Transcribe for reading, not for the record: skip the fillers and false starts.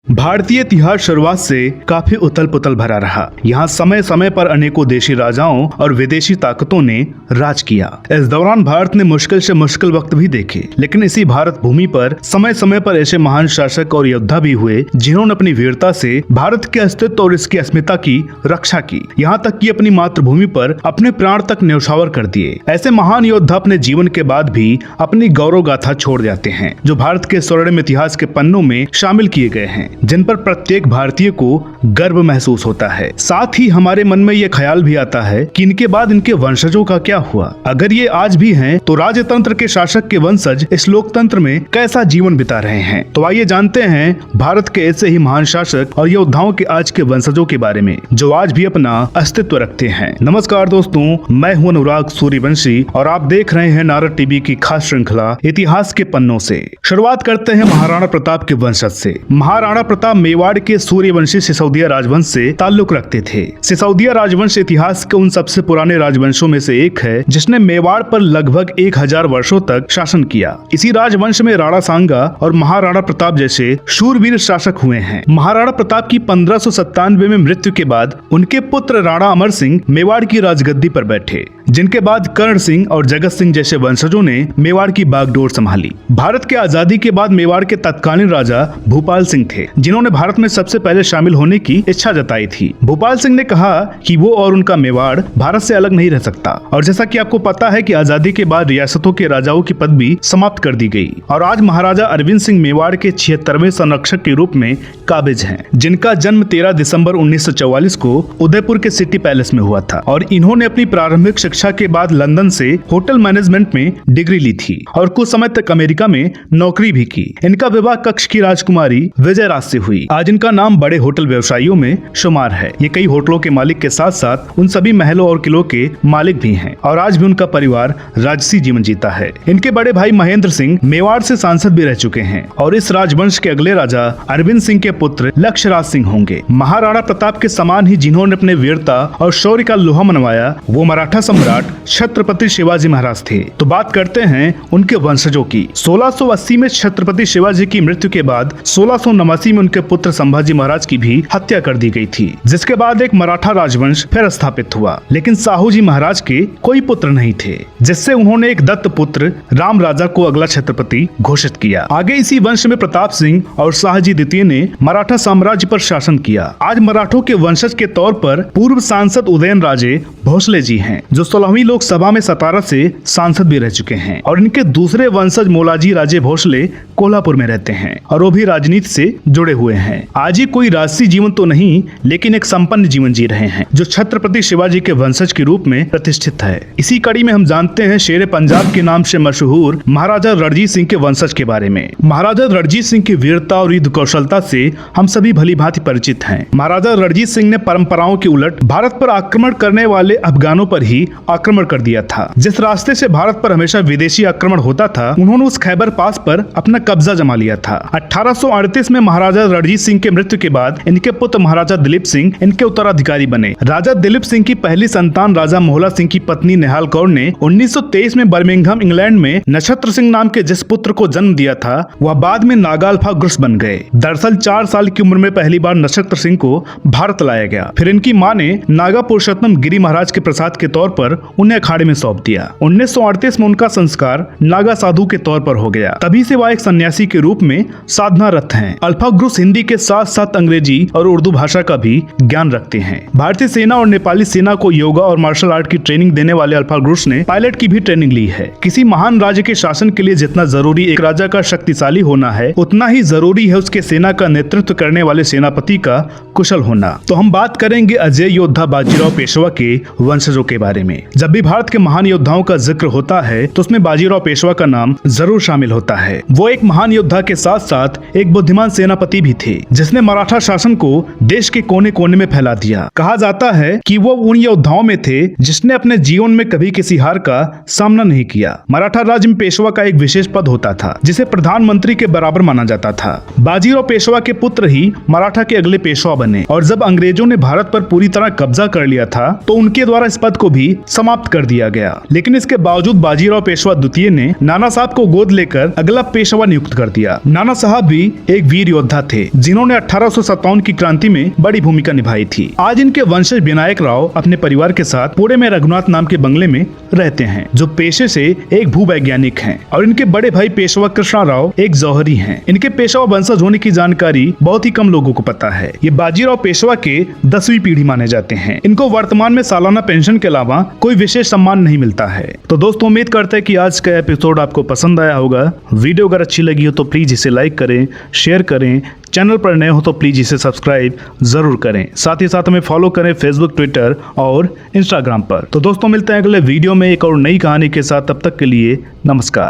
भारतीय इतिहास शुरुआत से काफी उथल पुथल भरा रहा। यहाँ समय समय पर अनेकों देशी राजाओं और विदेशी ताकतों ने राज किया। इस दौरान भारत ने मुश्किल से मुश्किल वक्त भी देखे, लेकिन इसी भारत भूमि पर समय समय पर ऐसे महान शासक और योद्धा भी हुए जिन्होंने अपनी वीरता से भारत के अस्तित्व और इसकी अस्मिता की रक्षा की। यहाँ तक कि अपनी मातृभूमि पर अपने प्राण तक न्यौछावर कर दिए। ऐसे महान योद्धा अपने जीवन के बाद भी अपनी गौरव गाथा छोड़ जाते हैं, जो भारत के स्वर्णिम इतिहास के पन्नों में शामिल किए गए हैं, जिन पर प्रत्येक भारतीय को गर्व महसूस होता है। साथ ही हमारे मन में ये ख्याल भी आता है कि इनके बाद इनके वंशजों का क्या हुआ। अगर ये आज भी हैं, तो राजतंत्र के शासक के वंशज इस लोकतंत्र में कैसा जीवन बिता रहे हैं। तो आइए जानते हैं भारत के ऐसे ही महान शासक और योद्धाओं के आज के वंशजों के बारे में, जो आज भी अपना अस्तित्व रखते हैं। नमस्कार दोस्तों, मैं हूं अनुराग सूर्यवंशी और आप देख रहे हैं नारद टीवी की खास श्रृंखला इतिहास के पन्नों से। शुरुआत करते हैं महाराणा प्रताप के वंशज से। महाराणा प्रताप मेवाड़ के सूर्यवंशी सिसोदिया राजवंश से ताल्लुक रखते थे। सिसोदिया राजवंश इतिहास के उन सबसे पुराने राजवंशों में से एक है जिसने मेवाड़ पर लगभग 1000 वर्षों तक शासन किया। इसी राजवंश में राणा सांगा और महाराणा प्रताप जैसे शूरवीर शासक हुए हैं। महाराणा प्रताप की 1597 में मृत्यु के बाद उनके पुत्र राणा अमर सिंह मेवाड़ की राजगद्दी पर बैठे, जिनके बाद कर्ण सिंह और जगत सिंह जैसे वंशजों ने मेवाड़ की बागडोर संभाली। भारत के आजादी के बाद मेवाड़ के तत्कालीन राजा भूपाल सिंह थे, जिन्होंने भारत में सबसे पहले शामिल होने की इच्छा जताई थी। भूपाल सिंह ने कहा कि वो और उनका मेवाड़ भारत से अलग नहीं रह सकता। और जैसा कि आपको पता है कि आजादी के बाद रियासतों के राजाओं की पदवी समाप्त कर दी गई और आज महाराजा अरविंद सिंह मेवाड़ के 76वें संरक्षक के रूप में काबिज हैं, जिनका जन्म 13 दिसंबर 1944 को उदयपुर के सिटी पैलेस में हुआ था। और इन्होंने अपनी प्रारंभिक शिक्षा के बाद लंदन से होटल मैनेजमेंट में डिग्री ली थी और कुछ समय तक अमेरिका में नौकरी भी की। इनका विवाह कक्ष की राजकुमारी विजय राज से हुई। आज इनका नाम बड़े होटल व्यवसायियों में शुमार है। ये कई होटलों के मालिक के साथ साथ उन सभी महलों और किलों के मालिक भी हैं और आज भी उनका परिवार राजसी जीवन जीता है। इनके बड़े भाई महेंद्र सिंह मेवाड़ से सांसद भी रह चुके हैं और इस राजवंश के अगले राजा अरविंद सिंह के पुत्र लक्ष्यराज सिंह होंगे। महाराणा प्रताप के समान ही जिन्होंने अपने वीरता और शौर्य का लोहा मनवाया, वो मराठा सम्राट छत्रपति शिवाजी महाराज थे। तो बात करते हैं उनके वंशजों की। 1680 में छत्रपति शिवाजी की मृत्यु के बाद 1689 में उनके पुत्र संभाजी महाराज की भी हत्या कर दी गई थी, जिसके बाद एक मराठा राजवंश फिर स्थापित हुआ। लेकिन साहू जी महाराज के कोई पुत्र नहीं थे, जिससे उन्होंने एक दत्त पुत्र राम राजा को अगला छत्रपति घोषित किया। आगे इसी वंश में प्रताप सिंह और शाहजी द्वितीय ने मराठा साम्राज्य पर शासन किया। आज मराठों के वंशज के तौर पर पूर्व सांसद उदयन राजे भोसले जी हैं, जो 16वीं लोकसभा में सतारा से सांसद भी रह चुके हैं। और इनके दूसरे वंशज मोलाजी राजे भोसले कोल्हापुर में रहते हैं और वो भी राजनीति से जुड़े हुए हैं। आज ही कोई राजसी जीवन तो नहीं, लेकिन एक संपन्न जीवन जी रहे हैं, जो छत्रपति शिवाजी के वंशज के रूप में प्रतिष्ठित है। इसी कड़ी में हम जानते हैं शेरे पंजाब के नाम से मशहूर महाराजा रणजीत सिंह के वंशज के बारे में। महाराजा रणजीत सिंह की वीरता और युद्ध कौशलता से हम सभी भली भांति परिचित हैं। महाराजा रणजीत सिंह ने परंपराओं के उलट भारत पर आक्रमण करने वाले अफगानों पर ही आक्रमण कर दिया था। जिस रास्ते से भारत पर हमेशा विदेशी आक्रमण होता था, उन्होंने उस खैबर पास पर अपना कब्जा जमा लिया था। 1838 में महाराजा रणजीत सिंह के मृत्यु के बाद इनके पुत्र महाराजा दिलीप सिंह इनके उत्तराधिकारी बने। राजा दिलीप सिंह की पहली संतान राजा मोहला सिंह की पत्नी निहाल कौर ने 1923 में बर्मिंघम इंग्लैंड में नक्षत्र सिंह नाम के जिस पुत्र को जन्म दिया था, वह बाद में नागा अल्फा ग्रुस बन गए। दरअसल 4 साल की उम्र में पहली बार नक्षत्र सिंह को भारत लाया गया। फिर इनकी मां ने नागा पुरुषोत्तम गिरी महाराज के प्रसाद के तौर पर उन्हें अखाड़े में सौंप दिया। 1938 में उनका संस्कार नागा साधु के तौर पर हो गया। तभी से वह एक सन्यासी के रूप में साधनारत हैं। अल्फा ग्रुस हिंदी के साथ साथ अंग्रेजी और उर्दू भाषा का भी ज्ञान रखते हैं। भारतीय सेना और नेपाली सेना को योगा और मार्शल आर्ट की ट्रेनिंग देने वाले अल्फा ग्रुस ने पायलट की भी ट्रेनिंग ली है। किसी महान राज्य के शासन के लिए जितना जरूरी एक राजा का शक्तिशाली होना है, उतना ही जरूरी है उसके सेना का नेतृत्व करने वाले सेनापति का कुशल होना। तो हम बात करेंगे अजय योद्धा बाजीराव पेशवा के वंशजों के बारे में। जब भी भारत के महान योद्धाओं का जिक्र होता है, तो उसमें बाजीराव पेशवा का नाम जरूर शामिल होता है। वो एक महान योद्धा के साथ साथ एक बुद्धिमान सेनापति भी थे, जिसने मराठा शासन को देश के कोने कोने में फैला दिया। कहा जाता है कि वो उन योद्धाओं में थे जिसने अपने जीवन में कभी किसी हार का सामना नहीं किया। मराठा राज्य में पेशवा का एक विशेष पद होता था, जिसे प्रधानमंत्री के बराबर माना जाता था। बाजीराव पेशवा के पुत्र ही मराठा के अगले पेशवा बने और जब अंग्रेजों ने भारत पर पूरी तरह कब्जा कर लिया था, तो उनके द्वारा इस पद को भी समाप्त कर दिया गया। लेकिन इसके बावजूद बाजीराव पेशवा द्वितीय ने नाना साहब को गोद लेकर अगला पेशवा नियुक्त कर दिया। नाना साहब भी एक वीर योद्धा थे जिन्होंने 1857 की क्रांति में बड़ी भूमिका निभाई थी। आज इनके वंशज विनायक राव अपने परिवार के साथ पुणे में रघुनाथ नाम के बंगले में रहते हैं, जो पेशे से एक भूवैज्ञानिक हैं, और इनके बड़े भाई पेशवा कृष्णा राव एक जौहरी हैं। इनके पेशवा वंशज होने की जानकारी बहुत ही कम लोगों को पता है। ये बाजीराव पेशवा के 10वीं पीढ़ी माने जाते हैं। इनको वर्तमान में सालाना पेंशन के अलावा कोई विशेष सम्मान नहीं मिलता है। तो दोस्तों, उम्मीद करते हैं कि आज का एपिसोड आपको पसंद आया होगा। वीडियो अगर अच्छी लगी हो तो प्लीज इसे लाइक करें, शेयर करें। चैनल पर नए हो तो प्लीज इसे सब्सक्राइब जरूर करें। साथ ही साथ हमें फॉलो करें फेसबुक, ट्विटर और इंस्टाग्राम पर। तो दोस्तों, मिलते हैं अगले वीडियो में एक और नई कहानी के साथ। तब तक के लिए नमस्कार।